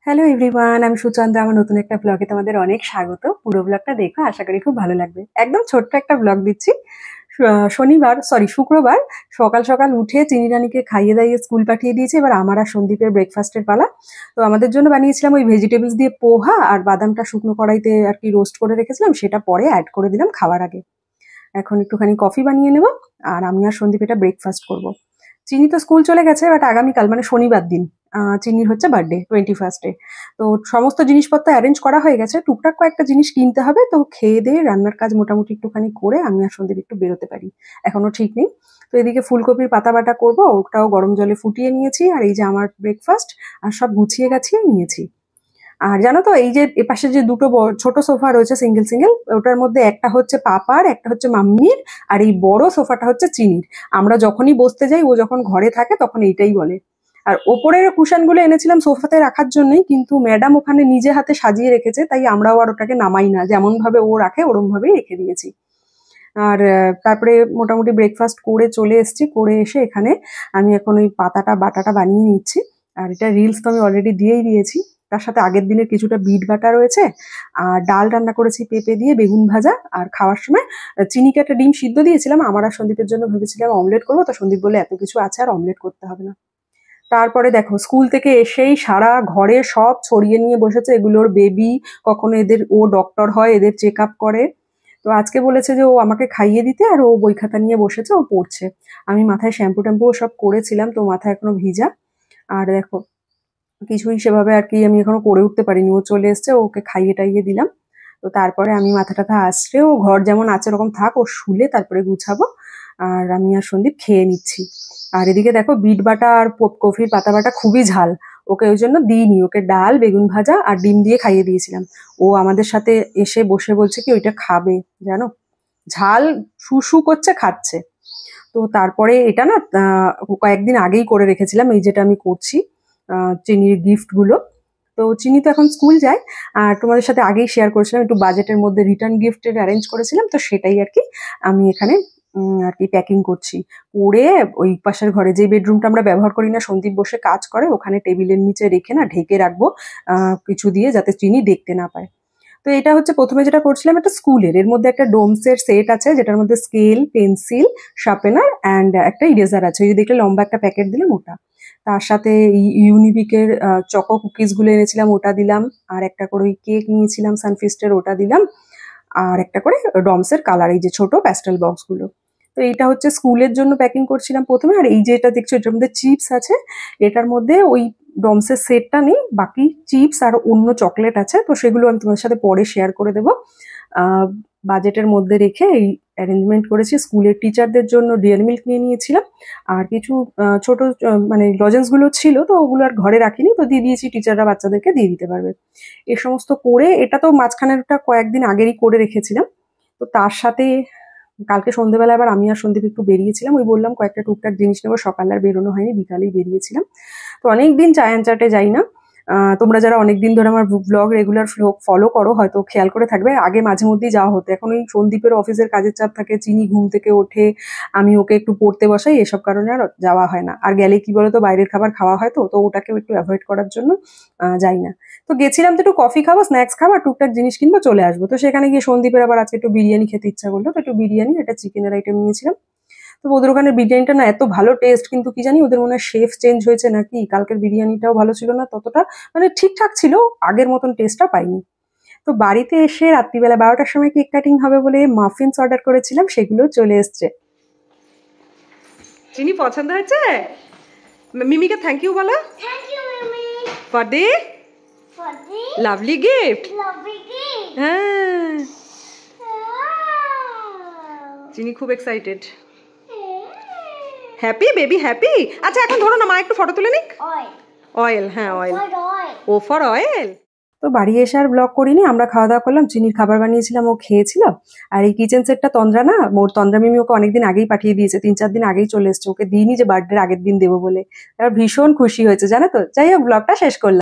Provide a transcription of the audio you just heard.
Hello everyone, আমি সুচন্দ্রা। আমার নতুন একটা ব্লগে তোমাদের অনেক স্বাগত। পুরো ব্লগটা দেখো, আশা করি খুব ভালো লাগবে। একদম ছোট্ট একটা ব্লগ দিচ্ছি। শুক্রবার সকাল সকাল উঠে চিনি রানীকে খাইয়ে দাইয়ে স্কুল পাঠিয়ে দিয়েছি। এবার আমার আর সন্দীপের ব্রেকফাস্টের পালা। তো আমাদের জন্য বানিয়েছিলাম ওই ভেজিটেবলস দিয়ে পোহা, আর বাদামটা শুকনো কড়াইতে আর কি রোস্ট করে রেখেছিলাম, সেটা পরে অ্যাড করে দিলাম খাওয়ার আগে। এখন একটুখানি কফি বানিয়ে নেব, আর আমি আর সন্দীপ এটা ব্রেকফাস্ট করবো। চিনি তো স্কুল চলে গেছে, বাট আগামীকাল মানে শনিবার দিন চিনির হচ্ছে বার্থডে 21 তো সমস্ত জিনিসপত্র অ্যারেঞ্জ করা হয়ে গেছে। টুকটাক কয়েকটা জিনিস কিনতে হবে, তো খেয়ে দিয়ে রান্নার কাজ মোটামুটি একটুখানি করে আমি আর সন্দীপ একটু বেরোতে পারি, এখনো ঠিক নেই। তো এদিকে ফুলকপির পাতা বাটা করবো, ওটাও গরম জলে ফুটিয়ে নিয়েছি। আর এই যে আমার ব্রেকফাস্ট আর সব গুছিয়ে গাছিয়ে নিয়েছি। আর জানো তো, এই যে এপাশে যে দুটো ছোট সোফা রয়েছে সিঙ্গেল সিঙ্গেল, ওটার মধ্যে একটা হচ্ছে পাপার, একটা হচ্ছে মাম্মির, আর এই বড় সোফাটা হচ্ছে চিনির। আমরা যখনই বসতে যাই, ও যখন ঘরে থাকে তখন এইটাই বলে। আর ওপরের কুশনগুলো এনেছিলাম সোফাতে রাখার জন্যই, কিন্তু ম্যাডাম ওখানে নিজে হাতে সাজিয়ে রেখেছে, তাই আমরাও আর ওটাকে নামাই না, যেমন ভাবে ও রাখে ওরম ভাবেই রেখে দিয়েছি। আর তারপরে মোটামুটি ব্রেকফাস্ট করে চলে এসেছি। করে এসে এখানে আমি এখন ওই বাটাটা বানিয়ে নিচ্ছি। আর এটা রিলস তো আমি অলরেডি দিয়েই দিয়েছি। তার সাথে আগের দিনের কিছুটা বিট বাটা রয়েছে, আর ডাল রান্না করেছি পেঁপে দিয়ে, বেগুন ভাজা। আর খাওয়ার সময় চিনিকে একটা ডিম সিদ্ধ দিয়েছিলাম। আমার আর সন্দীপের জন্য ভেবেছিলাম অমলেট করবো, তো সন্দীপ বলে এত কিছু আছে আর অমলেট করতে হবে না। তারপরে দেখো, স্কুল থেকে এসেই সারা ঘরে সব ছড়িয়ে নিয়ে বসেছে। এগুলোর বেবি, কখনো এদের ও ডক্টর হয়, এদের চেক আপ করে। তো আজকে বলেছে যে ও আমাকে খাইয়ে দিতে, আর ও বই খাতা নিয়ে বসেছে, ও পড়ছে। আমি মাথায় শ্যাম্পু ট্যাম্পু সব করেছিলাম, তো মাথায় এখনো ভিজা। আর দেখো, কিছুই সেভাবে আর কি আমি এখনো করে উঠতে পারিনি। ও চলে এসছে, ওকে খাইয়ে টাইয়ে দিলাম। তো তারপরে আমি মাথা টাথা আসছে, ও ঘর যেমন আছে ওরকম থাক, ও শুলে তারপরে গুছাবো। আর আমি আর সন্দীপ খেয়ে নিচ্ছি। আর এদিকে দেখো, বিট বাটা আর কফির পাতা বাটা খুবই ঝাল, ওকে ওই জন্য দিইনি। ওকে ডাল, বেগুন ভাজা আর ডিম দিয়ে খাইয়ে দিয়েছিলাম। ও আমাদের সাথে এসে বসে বলছে কি ওইটা খাবে, জানো, ঝাল শু শু করছে, খাচ্ছে। তো তারপরে এটা না কয়েকদিন আগেই করে রেখেছিলাম, এই যেটা আমি করছি, চিনির গিফটগুলো। তো চিনি তো এখন স্কুল যায়, আর তোমাদের সাথে আগেই শেয়ার করেছিলাম একটু বাজেটের মধ্যে রিটার্ন গিফটের অ্যারেঞ্জ করেছিলাম, তো সেটাই আর কি আমি এখানে আর কি প্যাকিং করছি। করে ওই পাশের ঘরে, যে বেডরুমটা আমরা ব্যবহার করি না, সন্দীপ বসে কাজ করে, ওখানে টেবিলের নিচে রেখে না ঢেকে রাখবো কিছু দিয়ে, যাতে চিনি দেখতে না পায়। তো এটা হচ্ছে প্রথমে যেটা করছিলাম, একটা স্কুলের, এর মধ্যে একটা ডোমসের সেট আছে, যেটার মধ্যে স্কেল, পেন্সিল, শার্পেনার অ্যান্ড একটা ইরেজার আছে। ওই যে দেখলে লম্বা একটা প্যাকেট দিলাম ওটা। তার সাথে ইউনিবিকের চকো কুকিজগুলো এনেছিলাম, ওটা দিলাম। আর একটা করে ওই কেক নিয়েছিলাম সানফিস্টের, ওটা দিলাম। আর একটা করে ডমসের কালার, এই যে ছোট প্যাস্টেল বক্সগুলো। তো এইটা হচ্ছে স্কুলের জন্য প্যাকিং করছিলাম প্রথমে। আর এই যে এটা দেখছো, এটার মধ্যে চিপস আছে। এটার মধ্যে ওই ডমসের সেটটা নেই, বাকি চিপস আর অন্য চকলেট আছে, তো সেগুলো আমি তোমাদের সাথে পরে শেয়ার করে দেবো। বাজেটের মধ্যে রেখে এই অ্যারেঞ্জমেন্ট করেছি। স্কুলের টিচারদের জন্য ডেয়ারি মিল্ক নিয়ে নিয়েছিলাম। আর কিছু ছোট মানে লজেন্সগুলো ছিল, তো ওগুলো আর ঘরে রাখিনি, তো দিয়ে দিয়েছি, টিচাররা বাচ্চাদেরকে দিয়ে দিতে পারবে। এ সমস্ত করে, এটা তো মাঝখানেরটা কয়েকদিন আগেরই করে রেখেছিলাম। তো তার সাথে কালকে সন্ধ্যেবেলা আবার আমি আর সন্দীপ একটু বেরিয়েছিলাম, ওই বললাম কয়েকটা টুকটাক জিনিস নেবো। সকালে আর বেরোনো হয়নি, বিকালেই বেরিয়েছিলাম। তো অনেকদিন চায়ান চাটে যাই না। তোমরা যারা অনেকদিন ধরে আমার ব্লগ রেগুলার ফলো করো, হয়তো খেয়াল করে থাকবে, আগে মাঝে মধ্যেই যাওয়া হতো। এখন ওই সন্দীপের অফিসের কাজের চাপ থাকে, চিনি ঘুম থেকে ওঠে, আমি ওকে একটু পড়তে বসাই, এসব কারণে আর যাওয়া হয় না। আর গেলে কি বলতো, বাইরের খাবার খাওয়া হয়, তো ওটাকেও একটু অ্যাভয়েড করার জন্য যাই না। তো গেছিলাম তো একটু কফি খাবো, স্ন্যাক্স খাবো, আর টুকটাক জিনিস কিনবো, চলে আসবো। তো সেখানে গিয়ে সন্দীপের আবার আজকে একটু বিরিয়ানি খেতে ইচ্ছা করলো, তো একটু বিরিয়ানি, এটা চিকেনের আইটেম নিয়েছিলাম। তো ওদের ওখানে বিরিয়ানিটা না এত ভালো টেস্ট, কিন্তু কি জানি ওদের মনে হয় শেফ চেঞ্জ হয়েছে নাকি, কালকের বিরিয়ানিটাও ভালো ছিল না ততটা, মানে ঠিকঠাক ছিল, আগের মতন টেস্টটা পাইনি। তো বাড়িতে এসে রাত্রিবেলা 12টার সময় কেক কাটিং হবে বলে মাফিনস অর্ডার করেছিলাম, সেগুলো চলে এসছে। চিনি পছন্দ হয়েছে? মিমিকে থ্যাংক ইউ বলো। Thank you, Mimi. For the For the lovely gift. lovely gift. হ্যাঁ, Wow. চিনি খুব এক্সাইটেড। Happy baby, happy. আচ্ছা এখন ধরো না, মা একটু ফটো তুলে নিক। Oil. অয়েল, হ্যাঁ oil. For oil. O for oil. তো বাড়ি এসে আর ব্লগ করিনি, আমরা খাওয়া দাওয়া করলাম, চিনির খাবার বানিয়েছিলাম, ও খেয়েছিল। আর এই কিচেন সেটটা তন্দ্রা না, মোর তন্দ্রা মিমি ওকে অনেকদিন আগেই পাঠিয়ে দিয়েছে, 3-4 দিন আগেই চলে এসছে, ওকে দিইনি যে বার্থডের আগের দিন দেবো বলে। আর ভীষণ খুশি হয়েছে, জানো তো। যাই হোক, ব্লগটা শেষ করলাম।